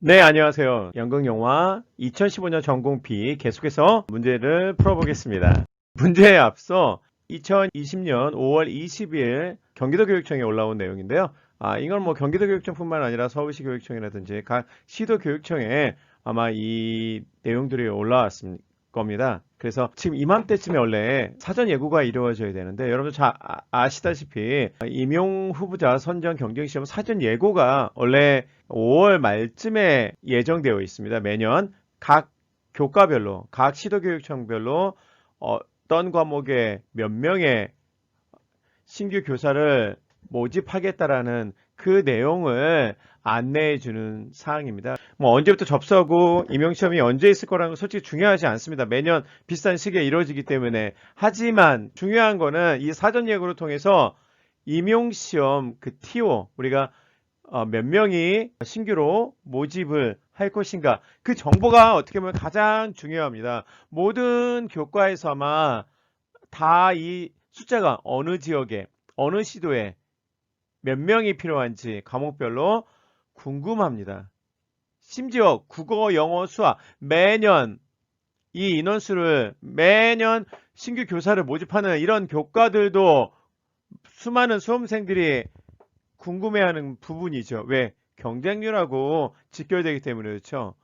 네, 안녕하세요. 연극영화 2015년 전공비 계속해서 문제를 풀어보겠습니다. 문제에 앞서 2020년 5월 20일 경기도교육청에 올라온 내용인데요. 이건 뭐 경기도교육청뿐만 아니라 서울시 교육청이라든지 각 시도 교육청에 아마 이 내용들이 올라왔을 겁니다. 그래서 지금 이맘때쯤에 원래 사전 예고가 이루어져야 되는데 여러분 잘 아시다시피 임용 후보자 선정 경쟁시험 사전 예고가 원래 5월 말쯤에 예정되어 있습니다. 매년 각 교과별로, 각 시도교육청별로 어떤 과목에 몇 명의 신규 교사를 모집하겠다라는 그 내용을 안내해 주는 사항입니다. 뭐 언제부터 접수하고 임용시험이 언제 있을 거라는 건 솔직히 중요하지 않습니다. 매년 비슷한 시기에 이루어지기 때문에. 하지만 중요한 거는 이 사전 예고를 통해서 임용시험 그 TO 우리가 몇 명이 신규로 모집을 할 것인가 그 정보가 어떻게 보면 가장 중요합니다. 모든 교과에서 아마 다 이 숫자가 어느 지역에 어느 시도에 몇 명이 필요한지 과목별로 궁금합니다. 심지어 국어, 영어, 수학 매년 이 인원수를 매년 신규 교사를 모집하는 이런 교과들도 수많은 수험생들이 궁금해하는 부분이죠. 왜? 경쟁률하고 직결되기 때문에 그렇죠.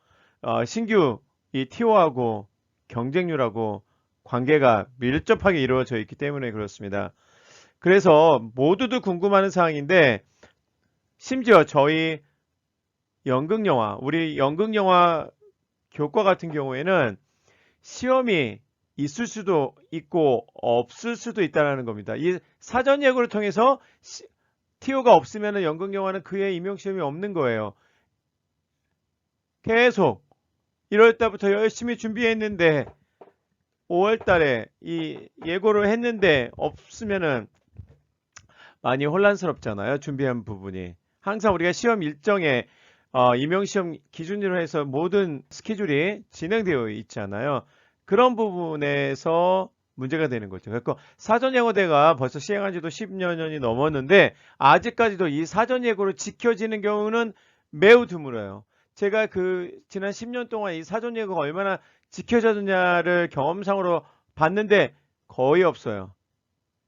신규 이 TO하고 경쟁률하고 관계가 밀접하게 이루어져 있기 때문에 그렇습니다. 그래서 모두도 궁금해하는 사항인데 심지어 저희 연극영화, 우리 연극영화 교과 같은 경우에는 시험이 있을 수도 있고 없을 수도 있다는 겁니다. 이 사전 예고를 통해서 TO가 없으면 연극영화는 그의 임용시험이 없는 거예요. 계속 1월 달부터 열심히 준비했는데 5월 달에 이 예고를 했는데 없으면은 많이 혼란스럽잖아요. 준비한 부분이. 항상 우리가 시험 일정에 임용시험 기준으로 해서 모든 스케줄이 진행되어 있잖아요. 그런 부분에서 문제가 되는 거죠. 그러니까 사전예고대가 벌써 시행한 지도 10여 년이 넘었는데 아직까지도 이 사전예고로 지켜지는 경우는 매우 드물어요. 제가 그 지난 10년 동안 이 사전예고가 얼마나 지켜졌느냐를 경험상으로 봤는데 거의 없어요.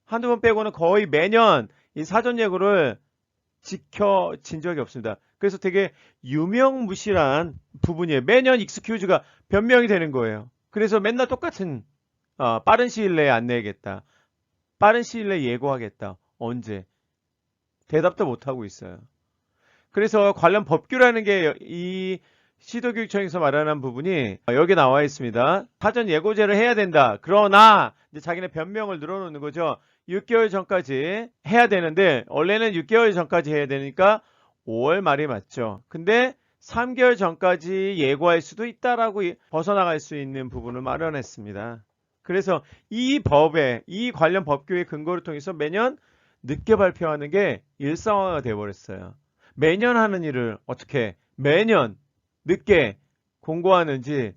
한두 번 빼고는 거의 매년 이 사전예고를 지켜진 적이 없습니다. 그래서 되게 유명무실한 부분이에요. 매년 익스큐즈가 변명이 되는 거예요. 그래서 맨날 똑같은 빠른 시일 내에 안내하겠다. 빠른 시일 내에 예고하겠다. 언제? 대답도 못하고 있어요. 그래서 관련 법규라는 게 이 시도교육청에서 말하는 부분이 여기 나와 있습니다. 사전 예고제를 해야 된다. 그러나 이제 자기네 변명을 늘어놓는 거죠. 6개월 전까지 해야 되는데 원래는 6개월 전까지 해야 되니까 5월 말이 맞죠. 근데 3개월 전까지 예고할 수도 있다라고 벗어나갈 수 있는 부분을 마련했습니다. 그래서 이 법에 이 관련 법규의 근거를 통해서 매년 늦게 발표하는 게 일상화가 되어버렸어요. 매년 하는 일을 어떻게 매년 늦게 공고하는지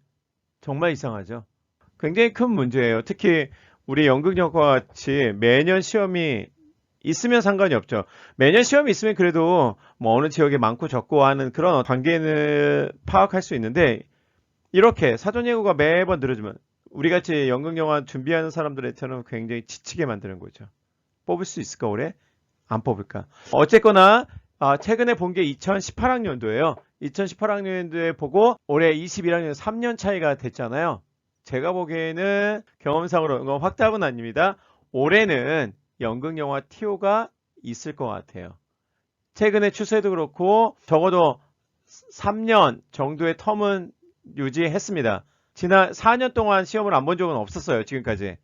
정말 이상하죠. 굉장히 큰 문제예요. 특히 우리 연극영화과 같이 매년 시험이 있으면 상관이 없죠. 매년 시험이 있으면 그래도 뭐 어느 지역에 많고 적고 하는 그런 관계는 파악할 수 있는데 이렇게 사전 예고가 매번 늘어지면 우리 같이 연극영화 준비하는 사람들한테는 굉장히 지치게 만드는 거죠. 뽑을 수 있을까 올해? 안 뽑을까? 어쨌거나 최근에 본 게 2018학년도예요. 2018학년도에 보고 올해 21학년 3년 차이가 됐잖아요. 제가 보기에는 경험상으로 이건 확답은 아닙니다. 올해는 연극영화 TO가 있을 것 같아요. 최근에 추세도 그렇고 적어도 3년 정도의 텀은 유지했습니다. 지난 4년 동안 시험을 안 본 적은 없었어요. 지금까지.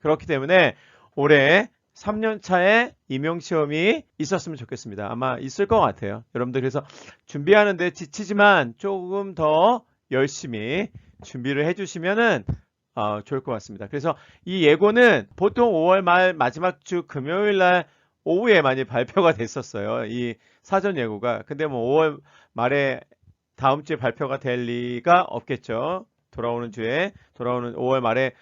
그렇기 때문에 올해 3년 차에 임용시험이 있었으면 좋겠습니다. 아마 있을 것 같아요. 여러분들 그래서 준비하는데 지치지만 조금 더 열심히 준비를 해주시면은 좋을 것 같습니다. 그래서 이 예고는 보통 5월 말 마지막 주 금요일 날 오후에 많이 발표가 됐었어요. 이 사전 예고가. 근데 뭐 5월 말에 다음 주에 발표가 될 리가 없겠죠. 돌아오는 5월 말에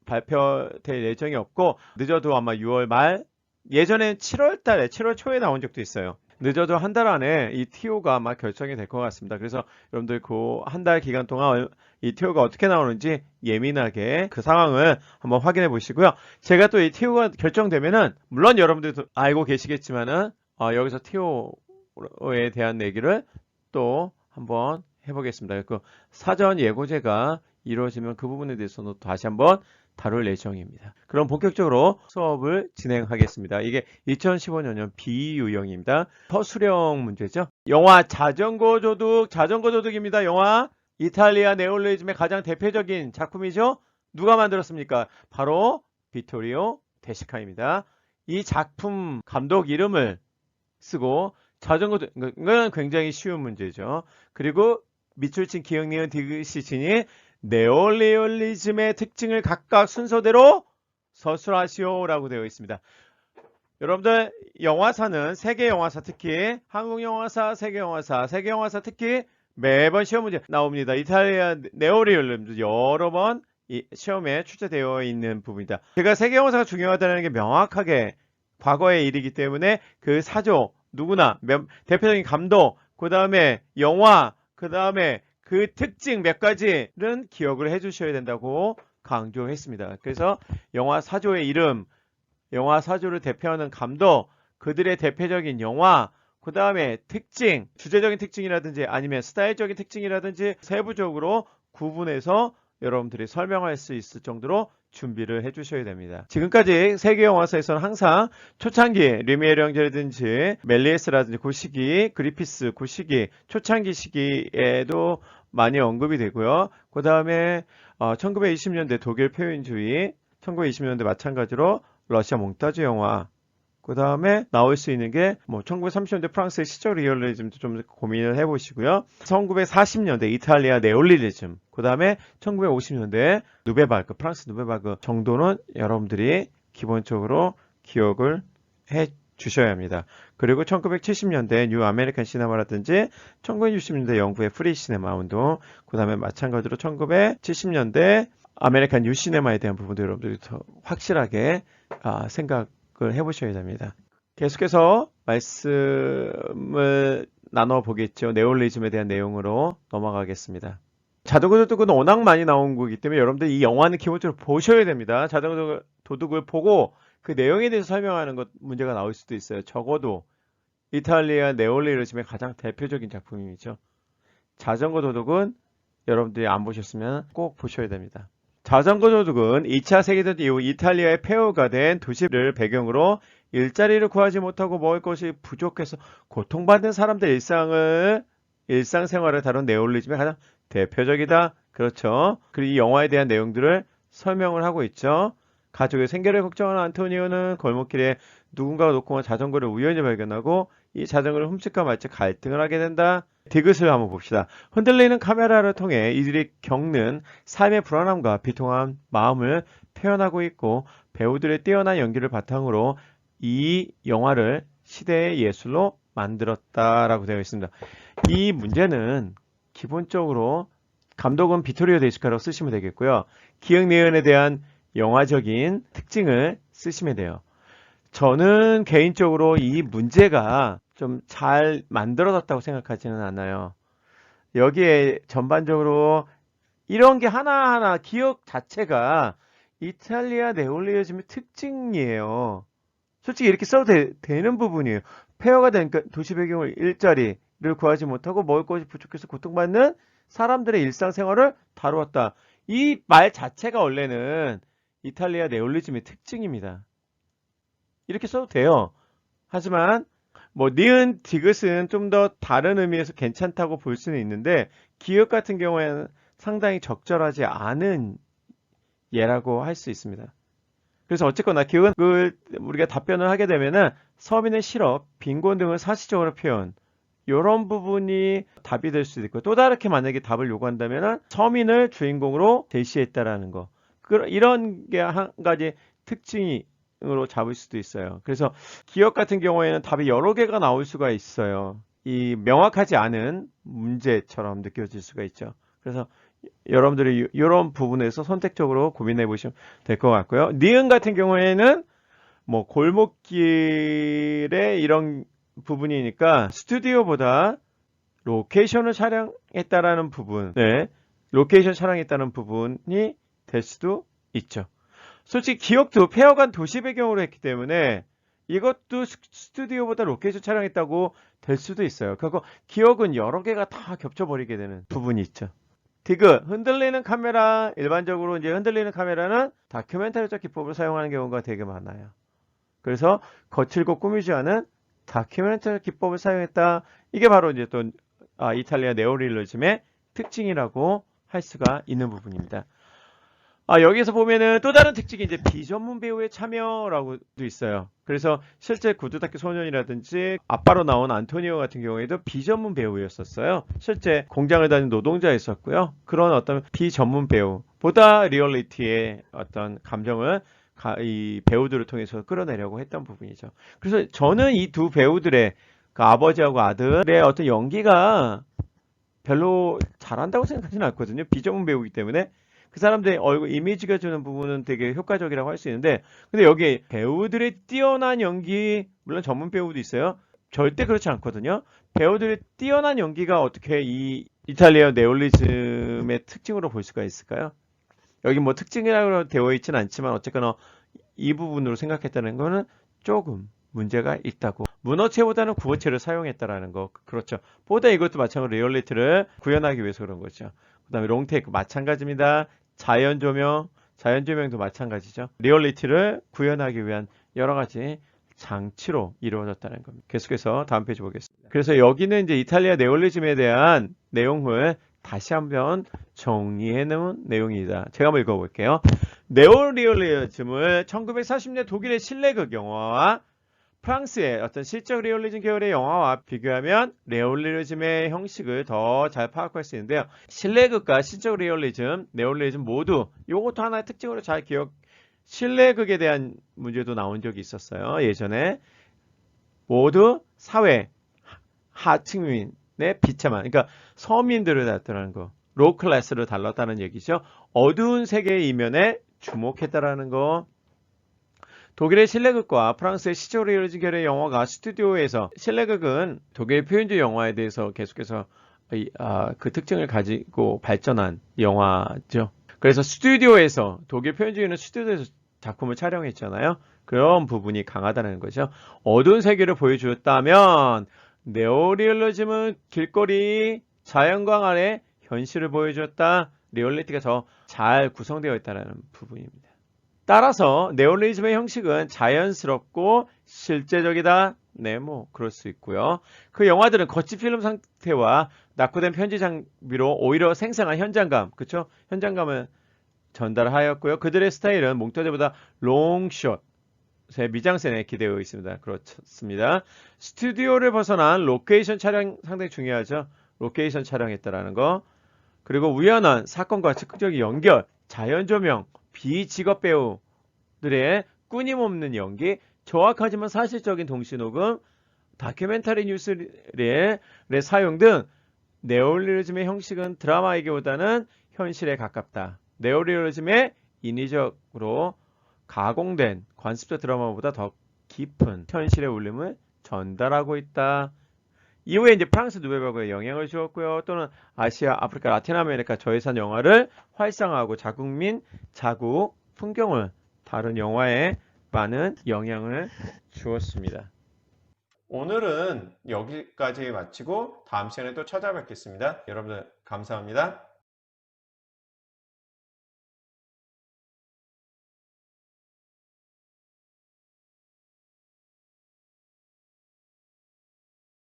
발표될 예정이 없고 늦어도 아마 6월 말 예전엔 7월 달에 7월 초에 나온 적도 있어요. 늦어도 한 달 안에 이 TO가 아마 결정이 될 것 같습니다. 그래서 여러분들 그 한 달 기간 동안 이 TO가 어떻게 나오는지 예민하게 그 상황을 한번 확인해 보시고요. 제가 또 이 TO가 결정되면은 물론 여러분들도 알고 계시겠지만은 여기서 TO에 대한 얘기를 또 한번 해보겠습니다. 그 사전 예고제가 이루어지면 그 부분에 대해서는 다시 한번 다룰 예정입니다. 그럼 본격적으로 수업을 진행하겠습니다. 이게 2015년형 비유형입니다. 서술형 문제죠. 영화 자전거 도둑입니다. 영화 이탈리아 네올리즘의 가장 대표적인 작품이죠. 누가 만들었습니까? 바로 비토리오 데시카입니다. 이 작품 감독 이름을 쓰고 이건 굉장히 쉬운 문제죠. 그리고 밑줄 친 기억, 니은, 디귿이 친이 네올리즘의 특징을 각각 순서대로 서술하시오라고 되어 있습니다. 여러분들 영화사는 세계 영화사 특히 한국 영화사, 세계 영화사 특히 매번 시험 문제 나옵니다. 이탈리아 네오리얼리즘 여러 번 시험에 출제되어 있는 부분이다. 제가 세계 영화사가 중요하다는 게 명확하게 과거의 일이기 때문에 그 사조 누구나 대표적인 감독, 그 다음에 영화, 그 다음에 그 특징 몇 가지는 기억을 해주셔야 된다고 강조했습니다. 그래서 영화 사조의 이름, 영화 사조를 대표하는 감독, 그들의 대표적인 영화, 그 다음에 특징, 주제적인 특징이라든지 아니면 스타일적인 특징이라든지 세부적으로 구분해서 여러분들이 설명할 수 있을 정도로 준비를 해주셔야 됩니다. 지금까지 세계 영화사에서는 항상 초창기 르미에르 형제라든지 멜리에스라든지 그 시기, 그리피스 그 시기, 초창기 시기에도 많이 언급이 되고요. 그 다음에 1920년대 독일 표현주의, 1920년대 마찬가지로 러시아 몽타주 영화, 그 다음에 나올 수 있는 게 1930년대 프랑스의 시적 리얼리즘도 좀 고민을 해보시고요. 1940년대 이탈리아 네올리즘, 그 다음에 1950년대 누베바그, 프랑스 누베바그 정도는 여러분들이 기본적으로 기억을 해 주셔야 합니다. 그리고 1970년대 뉴 아메리칸 시네마라든지 1960년대 영국의 프리 시네마 운동, 그 다음에 마찬가지로 1970년대 아메리칸 뉴 시네마에 대한 부분도 여러분들이 더 확실하게 생각을 해보셔야 됩니다. 계속해서 말씀을 나눠보겠죠. 네올리즘에 대한 내용으로 넘어가겠습니다. 자전거 도둑은 워낙 많이 나온 거기 때문에 여러분들 이 영화는 기본적으로 보셔야 됩니다. 자전거 도둑을 보고 그 내용에 대해서 설명하는 것 문제가 나올 수도 있어요. 적어도 이탈리아 네올리즘의 가장 대표적인 작품이죠. 자전거 도둑은 여러분들이 안 보셨으면 꼭 보셔야 됩니다. 자전거 도둑은 2차 세계대전 이후 이탈리아의 폐허가 된 도시를 배경으로 일자리를 구하지 못하고 먹을 것이 부족해서 고통받는 사람들의 일상생활을 다룬 네올리즘의 가장 대표적이다. 그렇죠. 그리고 이 영화에 대한 내용들을 설명을 하고 있죠. 가족의 생계를 걱정하는 안토니오는 골목길에 누군가가 놓고 온 자전거를 우연히 발견하고 이 자전거를 훔칠까 말지 갈등을 하게 된다. 디귿을 한번 봅시다. 흔들리는 카메라를 통해 이들이 겪는 삶의 불안함과 비통한 마음을 표현하고 있고 배우들의 뛰어난 연기를 바탕으로 이 영화를 시대의 예술로 만들었다라고 되어 있습니다. 이 문제는 기본적으로 감독은 비토리오 데시카라고 쓰시면 되겠고요. 기억 니은에 대한 영화적인 특징을 쓰시면 돼요. 저는 개인적으로 이 문제가 좀 잘 만들어졌다고 생각하지는 않아요. 여기에 전반적으로 이런 게 하나하나 기억 자체가 이탈리아 네올리즘의 특징이에요. 솔직히 이렇게 써도 되는 부분이에요. 폐허가 된 도시 배경을 일자리를 구하지 못하고 먹을 것이 부족해서 고통받는 사람들의 일상생활을 다루었다. 이 말 자체가 원래는 이탈리아 네올리즘의 특징입니다. 이렇게 써도 돼요. 하지만 니은 디귿은 좀 더 다른 의미에서 괜찮다고 볼 수는 있는데 기억 같은 경우에는 상당히 적절하지 않은 예라고 할 수 있습니다. 그래서 어쨌거나 기억을 우리가 답변을 하게 되면은 서민의 실업, 빈곤 등을 사실적으로 표현 이런 부분이 답이 될 수도 있고 또 다르게 만약에 답을 요구한다면은 서민을 주인공으로 제시했다라는 거 이런 게 한 가지 특징으로 잡을 수도 있어요. 그래서 기억 같은 경우에는 답이 여러 개가 나올 수가 있어요. 이 명확하지 않은 문제처럼 느껴질 수가 있죠. 그래서 여러분들이 이런 부분에서 선택적으로 고민해 보시면 될 것 같고요. 니은 같은 경우에는 골목길에 이런 부분이니까 스튜디오보다 로케이션을 촬영했다라는 부분, 네, 로케이션 촬영했다는 부분이 될 수도 있죠. 솔직히 기억도 폐허관 도시 배경으로 했기 때문에 이것도 스튜디오보다 로케이션 촬영했다고 될 수도 있어요. 그리고 기억은 여러 개가 다 겹쳐버리게 되는 부분이 있죠. 디귿, 흔들리는 카메라, 일반적으로 이제 흔들리는 카메라는 다큐멘터리적 기법을 사용하는 경우가 되게 많아요. 그래서 거칠고 꾸미지 않은 다큐멘터리 기법을 사용했다. 이게 바로 이제 또 이탈리아 네오리얼리즘의 특징이라고 할 수가 있는 부분입니다. 여기서 보면은 또 다른 특징이 이제 비전문 배우의 참여라고도 있어요. 그래서 실제 구두닦이 소년이라든지 아빠로 나온 안토니오 같은 경우에도 비전문 배우였었어요. 실제 공장을 다니는 노동자였었고요. 그런 어떤 비전문 배우보다 리얼리티의 어떤 감정을 이 배우들을 통해서 끌어내려고 했던 부분이죠. 그래서 저는 이 두 배우들의 그 아버지하고 아들의 어떤 연기가 별로 잘한다고 생각하지는 않거든요. 비전문 배우이기 때문에. 그 사람들의 얼굴 이미지가 주는 부분은 되게 효과적이라고 할 수 있는데, 근데 여기 배우들의 뛰어난 연기, 물론 전문 배우도 있어요. 절대 그렇지 않거든요. 배우들의 뛰어난 연기가 어떻게 이 이탈리아 네올리즘의 특징으로 볼 수가 있을까요? 여기 뭐 특징이라고 되어 있지는 않지만 어쨌거나 이 부분으로 생각했다는 거는 조금 문제가 있다고. 문어체보다는 구어체를 사용했다라는 거. 그렇죠. 보다 이것도 마찬가지로 리얼리티를 구현하기 위해서 그런 거죠. 그 다음에 롱테이크 마찬가지입니다. 자연 조명도 마찬가지죠. 리얼리티를 구현하기 위한 여러 가지 장치로 이루어졌다는 겁니다. 계속해서 다음 페이지 보겠습니다. 그래서 여기는 이제 이탈리아 네올리즘에 대한 내용을 다시 한번 정리해 놓은 내용이다. 제가 한번 읽어볼게요. 네오리얼리즘을 1940년 독일의 실내극 영화와 프랑스의 어떤 시적 리얼리즘 계열의 영화와 비교하면 네올리즘의 형식을 더 잘 파악할 수 있는데요. 실내극과 시적 리얼리즘, 네올리즘 모두 이것도 하나의 특징으로 잘 실내극에 대한 문제도 나온 적이 있었어요. 예전에 모두 사회 하층민의 비참한, 그러니까 서민들을 나타내는 거, 로우 클래스를 달랐다는 얘기죠. 어두운 세계의 이면에 주목했다라는 거. 독일의 실내극과 프랑스의 시적 리얼리즘 계열의 영화가 스튜디오에서, 실내극은 독일 표현주의 영화에 대해서 계속해서 그 특징을 가지고 발전한 영화죠. 그래서 스튜디오에서, 독일 표현주의는 스튜디오에서 작품을 촬영했잖아요. 그런 부분이 강하다는 거죠. 어두운 세계를 보여주었다면 네오리얼리즘은 길거리 자연광 아래 현실을 보여주었다. 리얼리티가 더 잘 구성되어 있다는 부분입니다. 따라서 네올리즘의 형식은 자연스럽고 실제적이다. 네, 뭐 그럴 수 있고요. 그 영화들은 거치 필름 상태와 낙후된 편지 장비로 오히려 생생한 현장감, 그쵸? 현장감을 전달하였고요. 그들의 스타일은 몽타주보다 롱숏, 미장센에 기대어 있습니다. 그렇습니다. 스튜디오를 벗어난 로케이션 촬영 상당히 중요하죠. 로케이션 촬영했다라는 거. 그리고 우연한 사건과 즉흥적인 연결, 자연 조명, 비직업 배우들의 끊임없는 연기, 정확하지만 사실적인 동시녹음, 다큐멘터리 뉴스의 사용 등 네오리얼리즘의 형식은 드라마이기보다는 현실에 가깝다. 네오리얼리즘의 인위적으로 가공된 관습적 드라마보다 더 깊은 현실의 울림을 전달하고 있다. 이후에 이제 프랑스 누베바그에 영향을 주었고요. 또는 아시아, 아프리카, 라틴 아메리카 저예산 영화를 활성화하고 자국민, 자국 풍경을 다룬 영화에 많은 영향을 주었습니다. 오늘은 여기까지 마치고 다음 시간에 또 찾아뵙겠습니다. 여러분들 감사합니다.